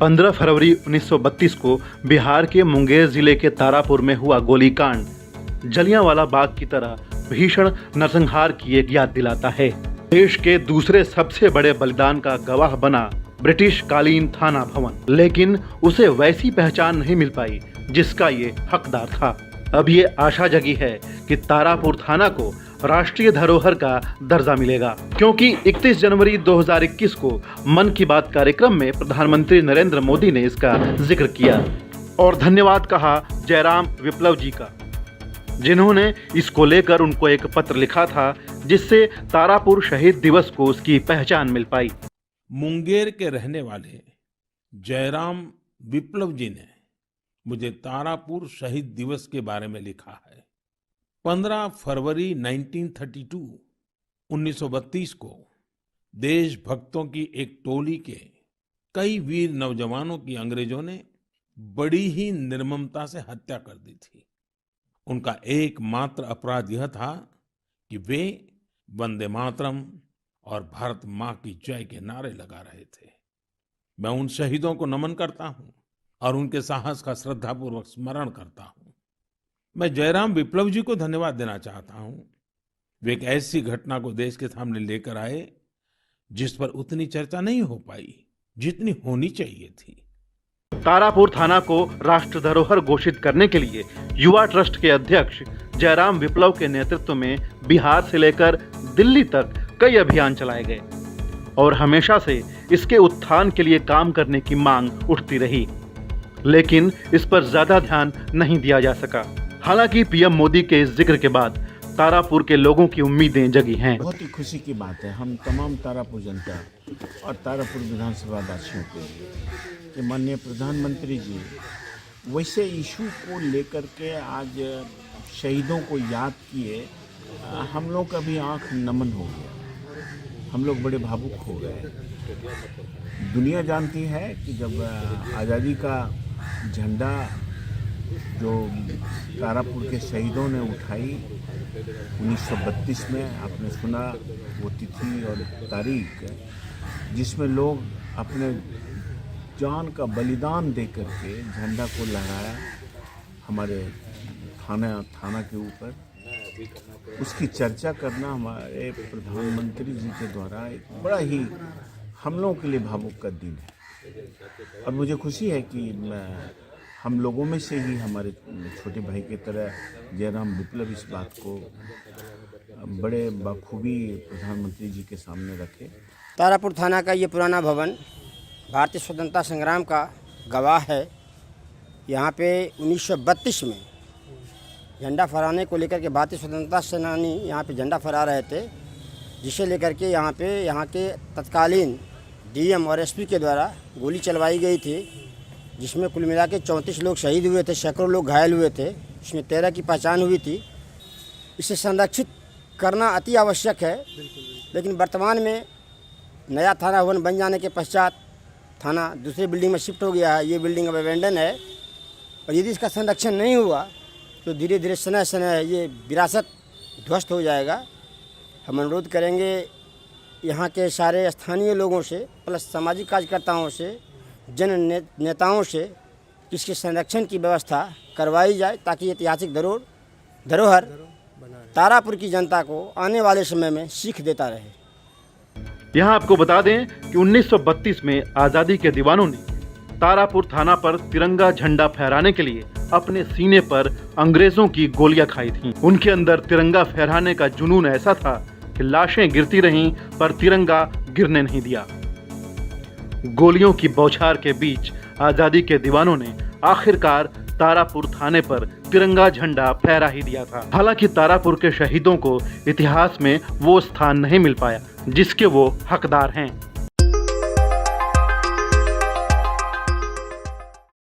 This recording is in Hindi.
15 फरवरी 1932 को बिहार के मुंगेर जिले के तारापुर में हुआ गोलीकांड जलियांवाला बाग की तरह भीषण नरसंहार की एक याद दिलाता है। देश के दूसरे सबसे बड़े बलिदान का गवाह बना ब्रिटिश कालीन थाना भवन, लेकिन उसे वैसी पहचान नहीं मिल पाई जिसका ये हकदार था। अब ये आशा जगी है कि तारापुर थाना को राष्ट्रीय धरोहर का दर्जा मिलेगा, क्योंकि 31 जनवरी 2021 को मन की बात कार्यक्रम में प्रधानमंत्री नरेंद्र मोदी ने इसका जिक्र किया और धन्यवाद कहा जयराम विप्लव जी का, जिन्होंने इसको लेकर उनको एक पत्र लिखा था जिससे तारापुर शहीद दिवस को उसकी पहचान मिल पाई। मुंगेर के रहने वाले जयराम विप्लव जी ने मुझे तारापुर शहीद दिवस के बारे में लिखा है। 15 फरवरी 1932 को देशभक्तों की एक टोली के कई वीर नौजवानों की अंग्रेजों ने बड़ी ही निर्ममता से हत्या कर दी थी। उनका एकमात्र अपराध यह था कि वे वंदे मातरम और भारत माँ की जय के नारे लगा रहे थे। मैं उन शहीदों को नमन करता हूँ और उनके साहस का श्रद्धापूर्वक स्मरण करता हूँ। मैं जयराम विप्लव जी को धन्यवाद देना चाहता हूँ। वे एक ऐसी घटना को देश के सामने लेकर आए जिस पर उतनी चर्चा नहीं हो पाई जितनी होनी चाहिए थी। तारापुर थाना को राष्ट्र धरोहर घोषित करने के लिए युवा ट्रस्ट के अध्यक्ष जयराम विप्लव के नेतृत्व में बिहार से लेकर दिल्ली तक कई अभियान चलाए गए और हमेशा से इसके उत्थान के लिए काम करने की मांग उठती रही, लेकिन इस पर ज्यादा ध्यान नहीं दिया जा सका। हालांकि पीएम मोदी के इस जिक्र के बाद तारापुर के लोगों की उम्मीदें जगी हैं। बहुत ही खुशी की बात है हम तमाम तारापुर जनता और तारापुर विधानसभा वासियों के लिए कि माननीय प्रधानमंत्री जी वैसे इशू को लेकर के आज शहीदों को याद किए, हम लोग का भी आँख नमन हो गया, हम लोग बड़े भावुक हो गए। दुनिया जानती है कि जब आज़ादी का झंडा जो तारापुर के शहीदों ने उठाई 1932 में, आपने सुना वो तिथि और तारीख जिसमें लोग अपने जान का बलिदान दे करके झंडा को लहराया हमारे थाना के ऊपर। उसकी चर्चा करना हमारे प्रधानमंत्री जी के द्वारा एक बड़ा ही हम लोगों के लिए भावुक का दिन है और मुझे खुशी है कि हम लोगों में से ही हमारे छोटे भाई की तरह जयराम विप्लव इस बात को बड़े बखूबी प्रधानमंत्री जी के सामने रखे। तारापुर थाना का ये पुराना भवन भारतीय स्वतंत्रता संग्राम का गवाह है। यहाँ पे 1932 में झंडा फहराने को लेकर के भारतीय स्वतंत्रता सेनानी यहाँ पे झंडा फहरा रहे थे, जिसे लेकर के यहाँ के तत्कालीन डीएम और एसपी के द्वारा गोली चलवाई गई थी, जिसमें कुल मिला के 34 लोग शहीद हुए थे, सैकड़ों लोग घायल हुए थे, इसमें 13 की पहचान हुई थी। इसे संरक्षित करना अति आवश्यक है, लेकिन वर्तमान में नया थाना भवन बन जाने के पश्चात थाना दूसरी बिल्डिंग में शिफ्ट हो गया है। ये बिल्डिंग अब अबेंडन है और यदि इसका संरक्षण नहीं हुआ तो धीरे धीरे समय ये विरासत ध्वस्त हो जाएगा। हम अनुरोध करेंगे यहाँ के सारे स्थानीय लोगों से प्लस सामाजिक कार्यकर्ताओं से, जन नेताओं से इसके संरक्षण की व्यवस्था करवाई जाए ताकि ऐतिहासिक धरोहर तारापुर की जनता को आने वाले समय में सीख देता रहे। यहाँ आपको बता दें कि 1932 में आज़ादी के दीवानों ने तारापुर थाना पर तिरंगा झंडा फहराने के लिए अपने सीने पर अंग्रेजों की गोलियां खाई थीं। उनके अंदर तिरंगा फहराने का जुनून ऐसा था कि लाशें गिरती रहीं पर तिरंगा गिरने नहीं दिया। गोलियों की बौछार के बीच आज़ादी के दीवानों ने आखिरकार तारापुर थाने पर तिरंगा झंडा फहरा ही दिया था। हालांकि तारापुर के शहीदों को इतिहास में वो स्थान नहीं मिल पाया जिसके वो हकदार हैं।